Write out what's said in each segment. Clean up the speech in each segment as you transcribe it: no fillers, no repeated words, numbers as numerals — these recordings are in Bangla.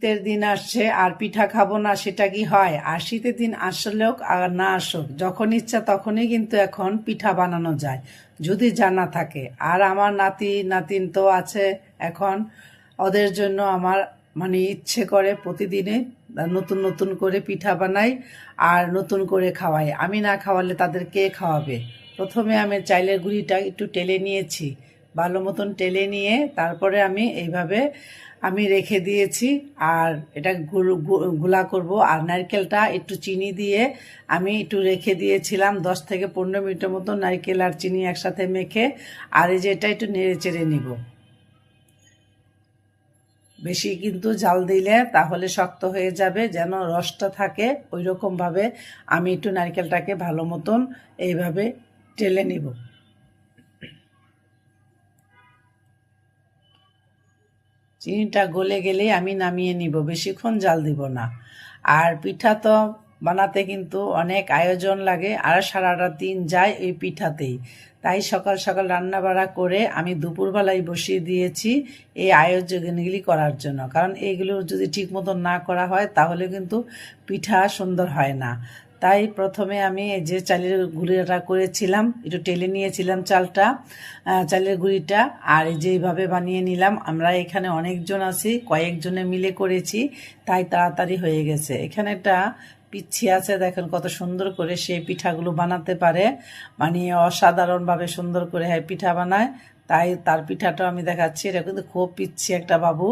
শীতের দিন আসছে আর পিঠা খাবো না সেটা কি হয়? আর শীতের দিন আসলেও আর না আসুক, যখন ইচ্ছা তখনই কিন্তু এখন পিঠা বানানো যায়, যদি জানা থাকে। আর আমার নাতি নাতিন তো আছে এখন, ওদের জন্য আমার মানে ইচ্ছে করে প্রতিদিনে নতুন নতুন করে পিঠা বানাই আর নতুন করে খাওয়াই। আমি না খাওয়ালে তাদের কে খাওয়াবে? প্রথমে আমি চাইলের গুঁড়িটা একটু টেলে নিয়েছি, ভালো মতন টেলে নিয়ে তারপরে আমি এইভাবে আমি রেখে দিয়েছি। আর এটা গুলা করব। আর নারকেলটা একটু চিনি দিয়ে আমি একটু রেখে দিয়েছিলাম 10 থেকে 15 মিনিটের মতো, নারকেল আর চিনি একসাথে মেখে। আর এই যে এটা একটু নেড়ে চেড়ে নিব। বেশি কিন্তু জাল দিলে তাহলে শক্ত হয়ে যাবে, যেন রসটা থাকে ওই রকমভাবে আমি একটু নারকেলটাকে ভালো মতন এইভাবে টেলে নিব। চিনিটা গলে গেলেই আমি নামিয়ে নিব, বেশিক্ষণ জাল দিব না। আর পিঠা তো বানাতে কিন্তু অনেক আয়োজন লাগে, আর সারাটা দিন যায় এই পিঠাতেই। তাই সকাল সকাল রান্না বাড়া করে আমি দুপুরবেলায় বসিয়ে দিয়েছি এই আয়োজনগুলি করার জন্য। কারণ এইগুলো যদি ঠিক মতন না করা হয় তাহলে কিন্তু পিঠা সুন্দর হয় না। তাই প্রথমে আমি এই যে চালের গুঁড়িটা করেছিলাম, একটু টেলে নিয়েছিলাম চালের গুঁড়িটা, আর এই যে এইভাবে বানিয়ে নিলাম। আমরা এখানে অনেকজন আছি, কয়েকজনে মিলে করেছি, তাই তাড়াতাড়ি হয়ে গেছে। এখানে একটা পিচ্ছি আছে, দেখেন কত সুন্দর করে সে পিঠাগুলো বানাতে পারে, মানে অসাধারণভাবে সুন্দর করে পিঠা বানায়। তাই তার পিঠাটাও আমি দেখাচ্ছি। এটা কিন্তু খুব পিচ্ছি একটা বাবু,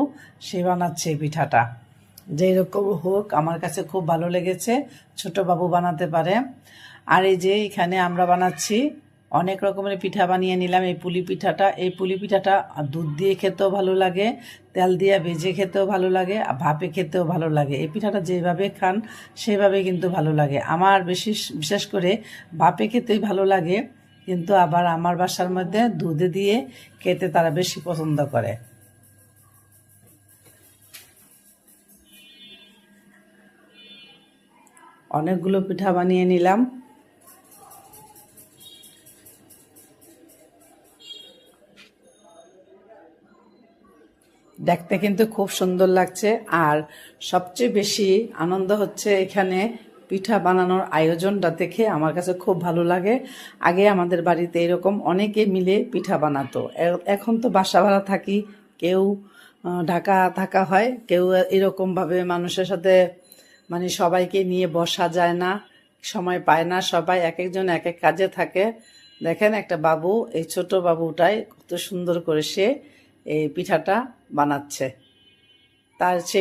সে বানাচ্ছে এই পিঠাটা। যেই রকম হোক, আমার কাছে খুব ভালো লেগেছে, ছোট বাবু বানাতে পারে। আর এই যে এখানে আমরা বানাচ্ছি অনেক রকমের পিঠা বানিয়ে নিলাম। এই পুলি পিঠাটা, এই পুলি পিঠাটা দুধ দিয়ে খেতেও ভালো লাগে, তেল দিয়ে ভেজে খেতেও ভালো লাগে, আর ভাপে খেতেও ভালো লাগে। এই পিঠাটা যেভাবে খান সেভাবে কিন্তু ভালো লাগে। আমার বিশেষ করে ভাপে খেতেই ভালো লাগে, কিন্তু আবার আমার বাসার মধ্যে দুধে দিয়ে খেতে তারা বেশি পছন্দ করে। অনেকগুলো পিঠা বানিয়ে নিলাম। দেখতে কিন্তু খুব সুন্দর লাগছে। আর সবচেয়ে বেশি আনন্দ হচ্ছে এখানে পিঠা বানানোর আয়োজনটা দেখে আমার কাছে খুব ভালো লাগে। আগে আমাদের বাড়িতে এরকম অনেকে মিলে পিঠা বানাতো। এখন তো বাসা ভাড়া থাকি, কেউ ঢাকা থাকা হয়, কেউ এরকমভাবে মানুষের সাথে মানে সবাইকে নিয়ে বসা যায় না, সময় পায় না, সবাই এক একজন এক এক কাজে থাকে। দেখেন একটা বাবু, এই ছোট বাবুটাই কত সুন্দর করে সে এই পিঠাটা বানাচ্ছে। তার সে